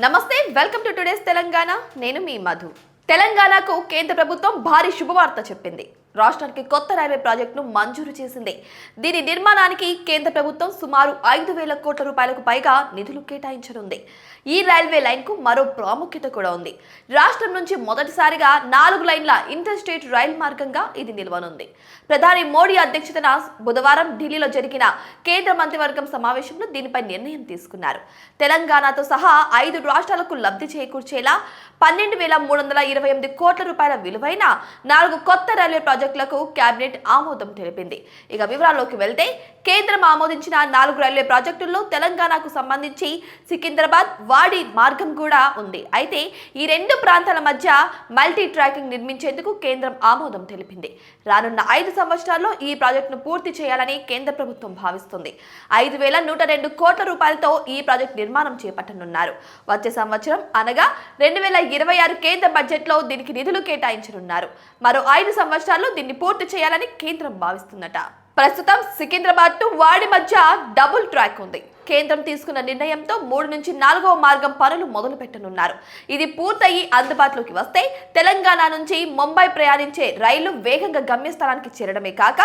నమస్తే, welcome to today's Telangana. నేను మీ మధు. తెలంగాణకు కేంద్ర ప్రభుత్వం భారీ శుభవార్త చెప్పింది. రాష్ట్రానికి కొత్త రైల్వే ప్రాజెక్టును మంజూరు చేసింది. దీని నిర్మాణానికి కేంద్ర ప్రభుత్వం సుమారు 5,000 కోట్ల రూపాయలకు పైగా నిధులు కేటాయించనుంది. ఈ రైల్వే లైన్కు మరో ప్రాముఖ్యత కూడా ఉంది. రాష్ట్రం నుంచి మొదటిసారిగా 4 లైన్ల ఇంటర్ స్టేట్ రైల్ మార్గంగా ఇది నిలవనుంది. ప్రధాని మోడీ అధ్యక్షతన బుధవారం ఢిల్లీలో జరిగిన కేంద్ర మంత్రివర్గం సమావేశంలో దీనిపై నిర్ణయం తీసుకున్నారు. తెలంగాణతో సహా 5 రాష్ట్రాలకు లబ్ధి చేకూర్చేలా 12,328 కోట్ల రూపాయల విలువైన 4 కొత్త రైల్వే ప్రాజెక్టులకు కేబినెట్ ఆమోదం తెలిపింది. ఇక వివరాల్లోకి వెళ్తే కేంద్రం ఆమోదించిన 4 రైల్వే ప్రాజెక్టుల్లో తెలంగాణకు సంబంధించి సికింద్రాబాద్ వాడి మార్గం కూడా ఉంది. అయితే ఈ 2 ప్రాంతాల మధ్య మల్టీ ట్రాకింగ్ నిర్మించేందుకు కేంద్రం ఆమోదం తెలిపింది. రానున్న 5 సంవత్సరాల్లో ఈ ప్రాజెక్టును పూర్తి చేయాలని కేంద్ర ప్రభుత్వం భావిస్తుంది. 5,102 కోట్ల రూపాయలతో ఈ ప్రాజెక్టు నిర్మాణం చేపట్టనున్నారు. వచ్చే సంవత్సరం అనగా 2026 కేంద్ర బడ్జెట్లో దీనికి నిధులు కేటాయించనున్నారు. మరో 5 సంవత్సరాల్లో దీన్ని పూర్తి చేయాలని కేంద్రం భావిస్తుందట. ప్రస్తుతం సికింద్రాబాద్ టు వాడి మధ్య డబుల్ ట్రాక్ ఉంది. కేంద్రం తీసుకున్న నిర్ణయంతో 3 నుంచి 4వ మార్గం పనులు మొదలు పెట్టనున్నారు. ఇది పూర్తయి అందుబాటులోకి వస్తే తెలంగాణ నుంచి ముంబై ప్రయాణించే రైళ్లు వేగంగా గమ్యస్థానానికి చేరడమే కాక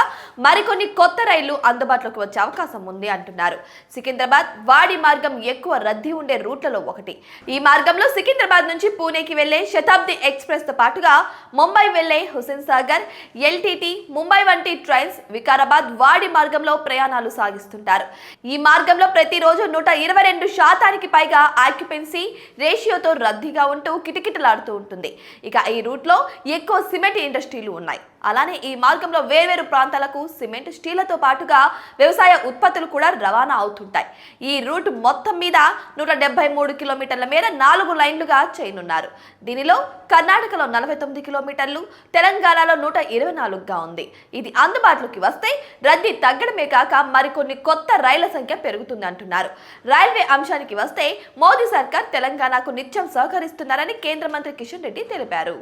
మరికొన్ని కొత్త రైళ్లు అందుబాటులోకి వచ్చే అవకాశం ఉంది అంటున్నారు. సికింద్రాబాద్ వాడి మార్గం ఎక్కువ రద్దీ ఉండే రూట్లలో ఒకటి. ఈ మార్గంలో సికింద్రాబాద్ నుంచి పూణేకి వెళ్లే శతాబ్ది ఎక్స్ప్రెస్ తో పాటుగా ముంబై వెళ్లే హుస్సేన్ సాగర్, ఎల్టీటీ, ముంబై వంటి ట్రైన్స్ వికారాబాద్ వాడి మార్గంలో ప్రయాణాలు సాగిస్తుంటారు. ఈ మార్గంలో ప్రతిరోజు 122% పైగా ఆక్యుపెన్సీ రేషియోతో రద్దీగా ఉంటూ కిటకిటలాడుతూ ఉంటుంది. ఇక ఈ రూట్లో ఎక్కువ సిమెంట్ ఇండస్ట్రీలు ఉన్నాయి. అలానే ఈ మార్గంలో వేర్వేరు ప్రాంతాలకు సిమెంట్, స్టీలతో పాటుగా వ్యవసాయ ఉత్పత్తులు కూడా రవాణా అవుతుంటాయి. ఈ రూట్ మొత్తం మీద 173 కిలోమీటర్ల మేర 4 లైన్లుగా చేయనున్నారు. దీనిలో కర్ణాటకలో 49 కిలోమీటర్లు, తెలంగాణలో 124గా ఉంది. ఇది అందుబాటులోకి వస్తే రద్దీ తగ్గడమే కాక మరికొన్ని కొత్త రైళ్ల సంఖ్య పెరుగుతుంది అంటున్నారు. రైల్వే అంశానికి వస్తే మోదీ సర్కార్ తెలంగాణకు నిత్యం సహకరిస్తున్నారని కేంద్ర మంత్రి కిషన్ రెడ్డి తెలిపారు.